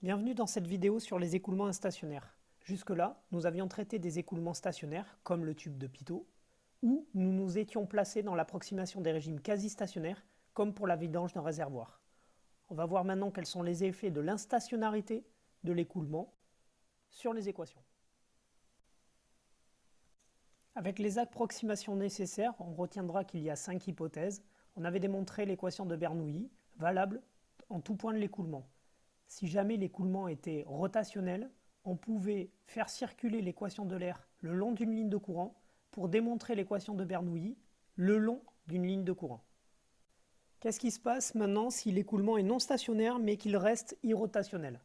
Bienvenue dans cette vidéo sur les écoulements instationnaires. Jusque-là, nous avions traité des écoulements stationnaires, comme le tube de Pitot, ou nous nous étions placés dans l'approximation des régimes quasi-stationnaires, comme pour la vidange d'un réservoir. On va voir maintenant quels sont les effets de l'instationnarité de l'écoulement sur les équations. Avec les approximations nécessaires, on retiendra qu'il y a 5 hypothèses. On avait démontré l'équation de Bernoulli, valable en tout point de l'écoulement. Si jamais l'écoulement était rotationnel, on pouvait faire circuler l'équation de l'air le long d'une ligne de courant pour démontrer l'équation de Bernoulli le long d'une ligne de courant. Qu'est-ce qui se passe maintenant si l'écoulement est non stationnaire mais qu'il reste irrotationnel?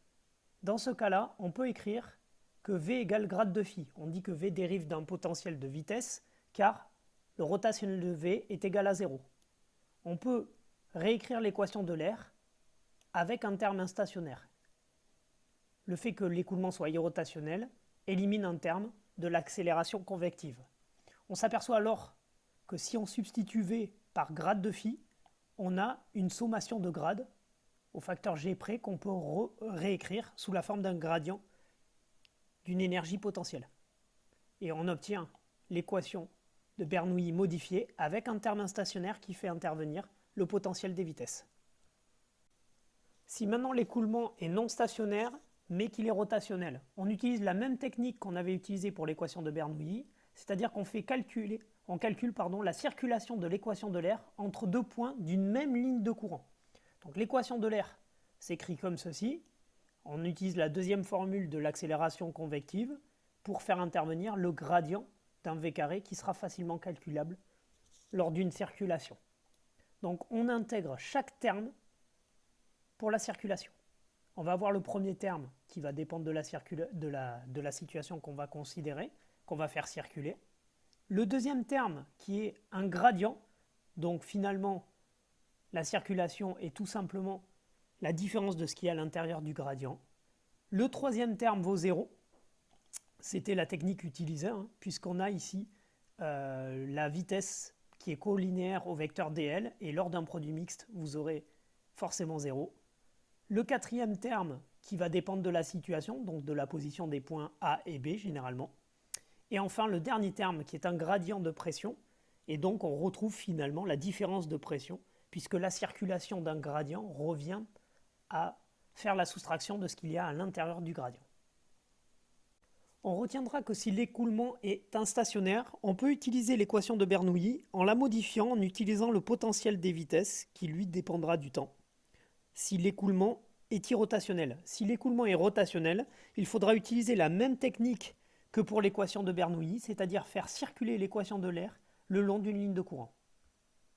Dans ce cas-là, on peut écrire que V égale grade de phi. On dit que V dérive d'un potentiel de vitesse car le rotationnel de V est égal à 0. On peut réécrire l'équation de l'air avec un terme instationnaire. Le fait que l'écoulement soit irrotationnel élimine un terme de l'accélération convective. On s'aperçoit alors que si on substitue V par grade de phi, on a une sommation de grades au facteur G près qu'on peut réécrire sous la forme d'un gradient d'une énergie potentielle. Et on obtient l'équation de Bernoulli modifiée avec un terme instationnaire qui fait intervenir le potentiel des vitesses. Si maintenant l'écoulement est non stationnaire, mais qu'il est rotationnel, on utilise la même technique qu'on avait utilisée pour l'équation de Bernoulli, c'est-à-dire qu'on calcule la circulation de l'équation de l'air entre deux points d'une même ligne de courant. Donc l'équation de l'air s'écrit comme ceci. On utilise la deuxième formule de l'accélération convective pour faire intervenir le gradient d'un V carré qui sera facilement calculable lors d'une circulation. Donc on intègre chaque terme pour la circulation. On va avoir le premier terme qui va dépendre de la situation qu'on va considérer, qu'on va faire circuler. Le deuxième terme qui est un gradient, donc finalement la circulation est tout simplement la différence de ce qui est à l'intérieur du gradient. Le troisième terme vaut 0. C'était la technique utilisée, puisqu'on a ici la vitesse qui est collinéaire au vecteur dl, et lors d'un produit mixte, vous aurez forcément 0. Le quatrième terme qui va dépendre de la situation, donc de la position des points A et B généralement. Et enfin le dernier terme qui est un gradient de pression, et donc on retrouve finalement la différence de pression, puisque la circulation d'un gradient revient à faire la soustraction de ce qu'il y a à l'intérieur du gradient. On retiendra que si l'écoulement est instationnaire, on peut utiliser l'équation de Bernoulli en la modifiant en utilisant le potentiel des vitesses qui lui dépendra du temps. Si l'écoulement est irrotationnel. Si l'écoulement est rotationnel, il faudra utiliser la même technique que pour l'équation de Bernoulli, c'est-à-dire faire circuler l'équation de l'air le long d'une ligne de courant.